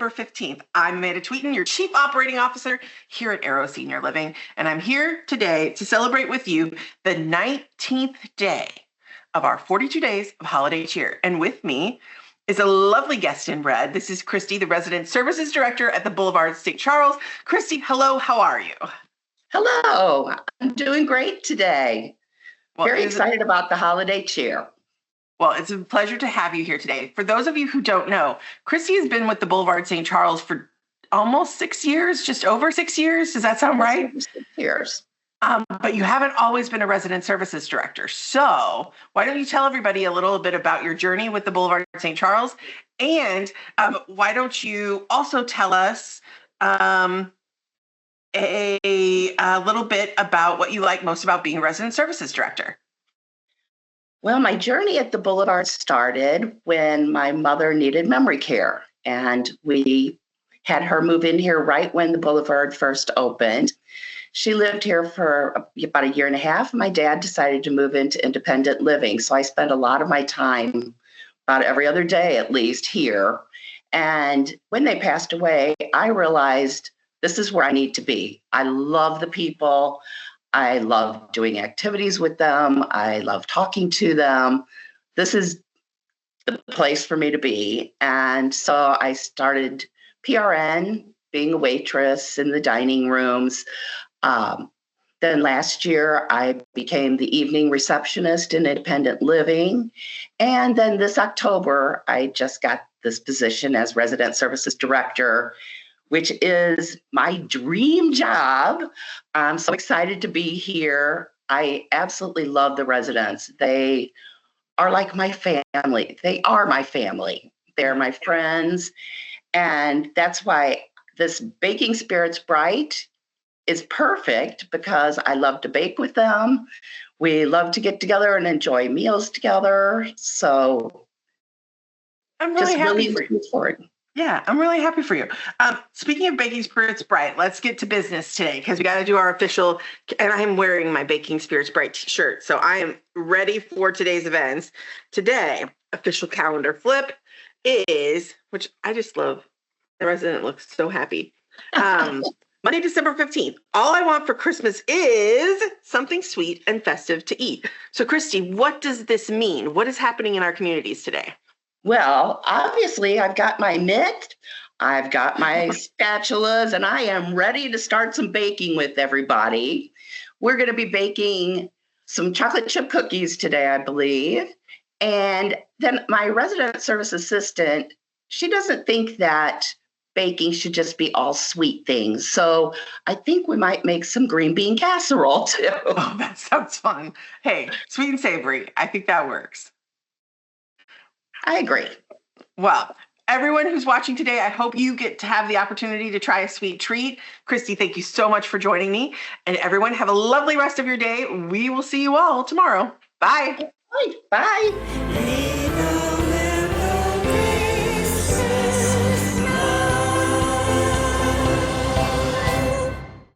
December 15th. I'm Amanda Tweten, your Chief Operating Officer here at Arrow Senior Living, and I'm here today to celebrate with you the 19th day of our 42 days of holiday cheer. And with me is a lovely guest in red. This is Christy, the Resident Services Director at the Boulevard, St. Charles. Christy, hello, how are you? Hello, I'm doing great today. Very excited about the holiday cheer. Well, it's a pleasure to have you here today. For those of you who don't know, Christy has been with the Boulevard St. Charles for almost 6 years, just over 6 years. Does that sound right? 6 years. But you haven't always been a resident services director. So why don't you tell everybody a little bit about your journey with the Boulevard St. Charles? And why don't you also tell us a little bit about what you like most about being a resident services director? Well, my journey at the Boulevard started when my mother needed memory care, and we had her move in here right when the Boulevard first opened. She lived here for about a year and a half. My dad decided to move into independent living, so I spent a lot of my time, about every other day at least, here. And when they passed away, I realized this is where I need to be. I love the people. I love doing activities with them. I love talking to them. This is the place for me to be. And so I started PRN, being a waitress in the dining rooms. Then last year, I became the evening receptionist in independent living. And then this October, I just got this position as resident services director, which is my dream job. I'm so excited to be here. I absolutely love the residents. They are like my family. They are my family. They're my friends. And that's why this Baking Spirits Bright is perfect, because I love to bake with them. We love to get together and enjoy meals together. So I'm really happy for looking forward. Yeah, I'm really happy for you. Speaking of Baking Spirits Bright, let's get to business today, because we got to do our official, and I'm wearing my Baking Spirits Bright t-shirt, so I am ready for today's events. Today, official calendar flip is, which I just love. The resident looks so happy. Monday, December 15th. All I want for Christmas is something sweet and festive to eat. So, Christy, what does this mean? What is happening in our communities today? Well, obviously, I've got my mitt, I've got my spatulas, and I am ready to start some baking with everybody. We're going to be baking some chocolate chip cookies today, I believe. And then my resident service assistant, she doesn't think that baking should just be all sweet things. So I think we might make some green bean casserole too. Oh, that sounds fun. Hey, sweet and savory. I think that works. I agree. Well, everyone who's watching today, I hope you get to have the opportunity to try a sweet treat. Christy, thank you so much for joining me. And everyone, have a lovely rest of your day. We will see you all tomorrow. Bye. Bye. Bye.